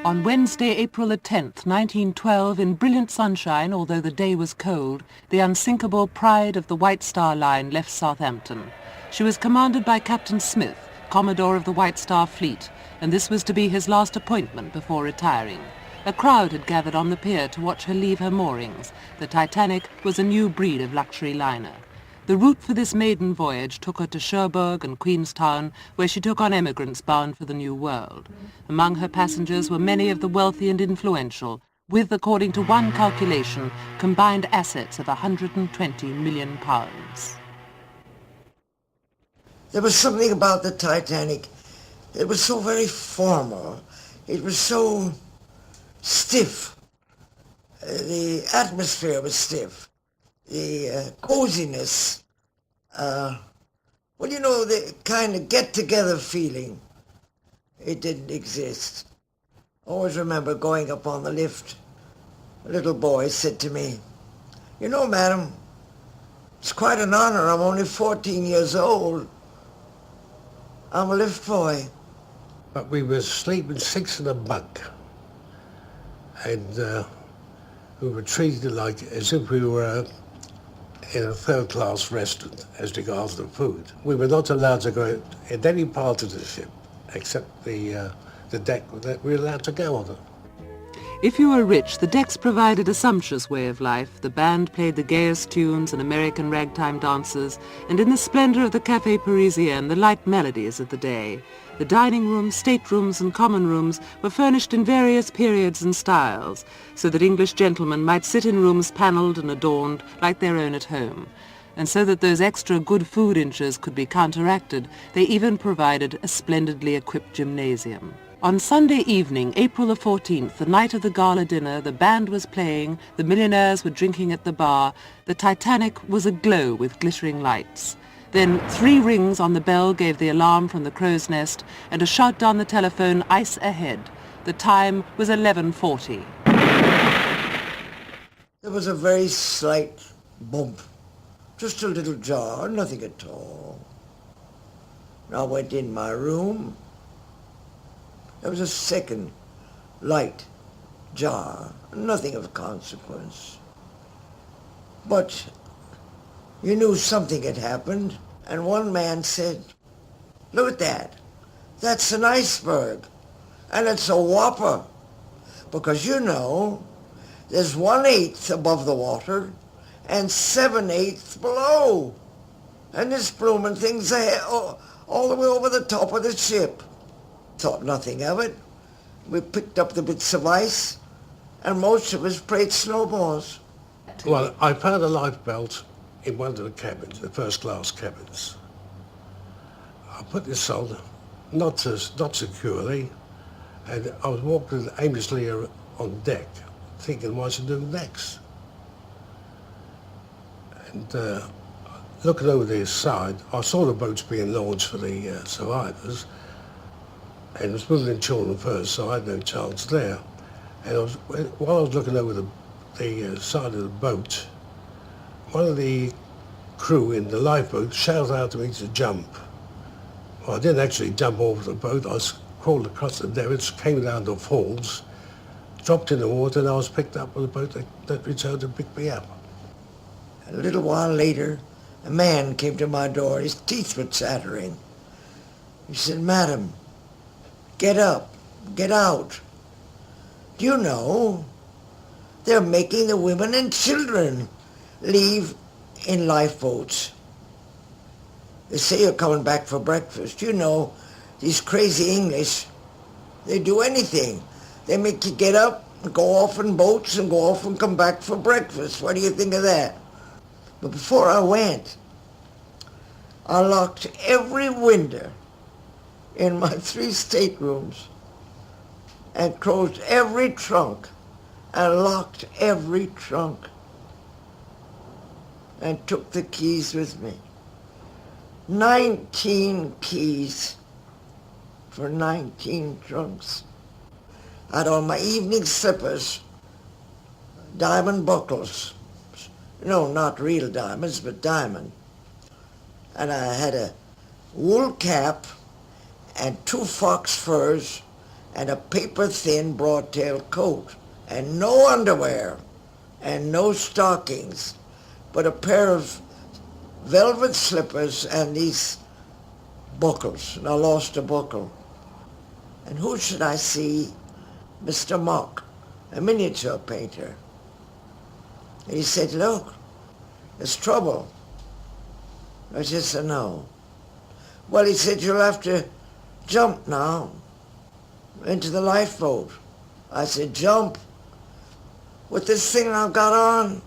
On Wednesday, April the 10th, 1912, in brilliant sunshine, although the day was cold, the unsinkable Pride of the White Star Line left Southampton. She was commanded by Captain Smith, Commodore of the White Star Fleet, and this was to be his last appointment before retiring. A crowd had gathered on the pier to watch her leave her moorings. The Titanic was a new breed of luxury liner. The route for this maiden voyage took her to Cherbourg and Queenstown, where she took on emigrants bound for the New World. Among her passengers were many of the wealthy and influential, with, according to one calculation, combined assets of £120 million. There was something about the Titanic. It was so very formal. It was so stiff. The atmosphere was stiff. The coziness, well, you know, the kind of get-together feeling, it didn't exist. I always remember going up on the lift. A little boy said to me, "You know, madam, it's quite an honor. I'm only 14 years old. I'm a lift boy." But we were sleeping six in a bunk, and we were treated like as if we were in a third-class restaurant as regards the food. We were not allowed to go in any part of the ship except the deck that we were allowed to go on it. If you were rich, the decks provided a sumptuous way of life. The band played the gayest tunes and American ragtime dances, and in the splendor of the Café Parisien, the light melodies of the day. The dining rooms, staterooms and common rooms were furnished in various periods and styles, so that English gentlemen might sit in rooms panelled and adorned like their own at home. And so that those extra good food inches could be counteracted, they even provided a splendidly equipped gymnasium. On Sunday evening, April the 14th, the night of the gala dinner, the band was playing, the millionaires were drinking at the bar, the Titanic was aglow with glittering lights. Then 3 rings on the bell gave the alarm from the crow's nest, and a shout down the telephone, "Ice ahead." The time was 11:40. There was a very slight bump, just a little jar, nothing at all. I went in my room. There was a second light jar, nothing of consequence. But you knew something had happened, and one man said, "Look at that. That's an iceberg, and it's a whopper, because you know there's 1/8 above the water and 7/8 below, and this blooming thing's all the way over the top of the ship." Thought nothing of it. We picked up the bits of ice, and most of us played snowballs. Well, I found a lifebelt in one of the cabins, the first-class cabins. I put this on, not securely, and I was walking aimlessly on deck, thinking what I should do next. And looking over the side, I saw the boats being launched for the survivors, and it was women and children first, so I had no chance there. And while I was looking over the side of the boat, one of the crew in the lifeboat shouted out to me to jump. Well, I didn't actually jump off the boat. I crawled across the davits, came down the falls, dropped in the water, and I was picked up with a boat that returned to pick me up. A little while later, a man came to my door. His teeth were chattering. He said, "Madam, get up, get out. Do you know, they're making the women and children leave in lifeboats. They say you're coming back for breakfast. You know, these crazy English, they do anything. They make you get up and go off in boats and go off and come back for breakfast. What do you think of that?" But before I went, I locked every window in my 3 staterooms and closed every trunk and locked every trunk and took the keys with me. 19 keys for 19 trunks. I had on my evening slippers, diamond buckles. No, not real diamonds, but diamond. And I had a wool cap and 2 fox furs and a paper-thin broad-tail coat, and no underwear, and no stockings, but a pair of velvet slippers and these buckles, and I lost a buckle. And who should I see? Mr. Mock, a miniature painter. And he said, look, there's trouble. I just said, no. Well, he said, you'll have to jump now into the lifeboat. I said, jump? With this thing I've got on?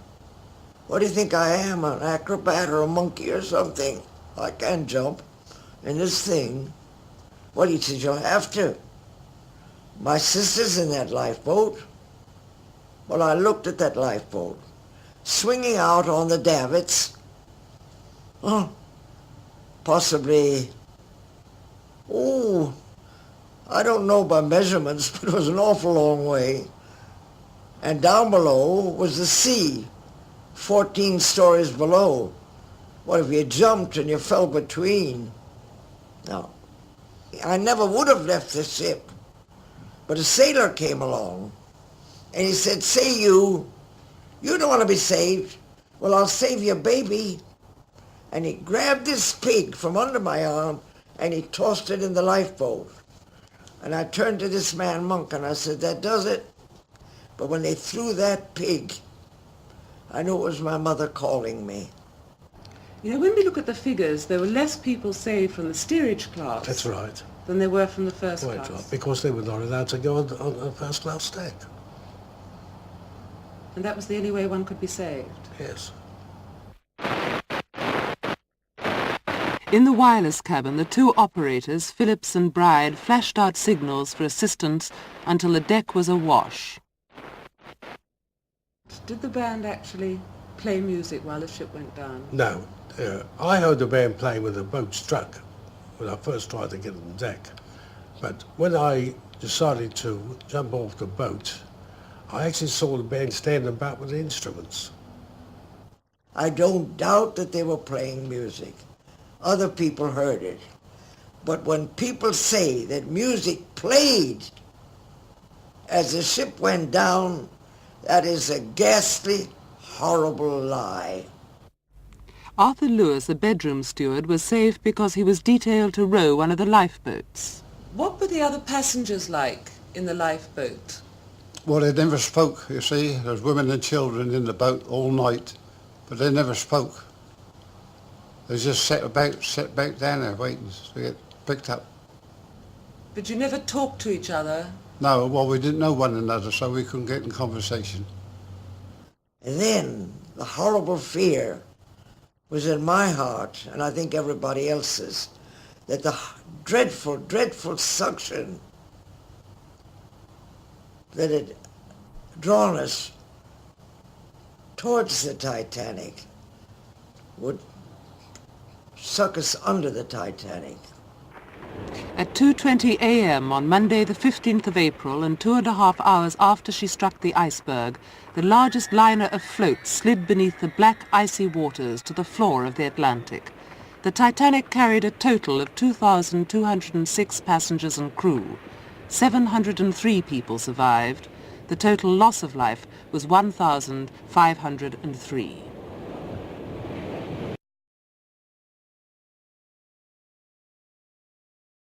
What do you think I am, an acrobat or a monkey or something? I can't jump in this thing. Well, he said, you'll have to. My sister's in that lifeboat. Well, I looked at that lifeboat, swinging out on the davits. Oh, possibly, I don't know by measurements, but it was an awful long way. And down below was the sea, 14 stories below. What if you jumped and you fell between? No. I never would have left the ship. But a sailor came along and he said, say you don't want to be saved. Well, I'll save your baby. And he grabbed this pig from under my arm and he tossed it in the lifeboat. And I turned to this man Monk and I said, that does it. But when they threw that pig, I knew it was my mother calling me. You know, when we look at the figures, there were less people saved from the steerage class. That's right. Than they were from the first Quite class. right, because they were not allowed to go on a first class deck. And that was the only way one could be saved. Yes. In the wireless cabin, the two operators, Phillips and Bride, flashed out signals for assistance until the deck was awash. Did the band actually play music while the ship went down? No. I heard the band playing when the boat struck, when I first tried to get on the deck. But when I decided to jump off the boat, I actually saw the band standing back with the instruments. I don't doubt that they were playing music. Other people heard it. But when people say that music played as the ship went down, that is a ghastly, horrible lie. Arthur Lewis, a bedroom steward, was saved because he was detailed to row one of the lifeboats. What were the other passengers like in the lifeboat? Well, they never spoke, you see. There's women and children in the boat all night, but they never spoke. They just sat back down there waiting to get picked up. But you never talked to each other? No, well, we didn't know one another, so we couldn't get in conversation. And then the horrible fear was in my heart, and I think everybody else's, that the dreadful, dreadful suction that had drawn us towards the Titanic would suck us under the Titanic. At 2:20 a.m. on Monday the 15th of April, and 2.5 hours after she struck the iceberg, the largest liner afloat slid beneath the black icy waters to the floor of the Atlantic. The Titanic carried a total of 2,206 passengers and crew. 703 people survived. The total loss of life was 1,503.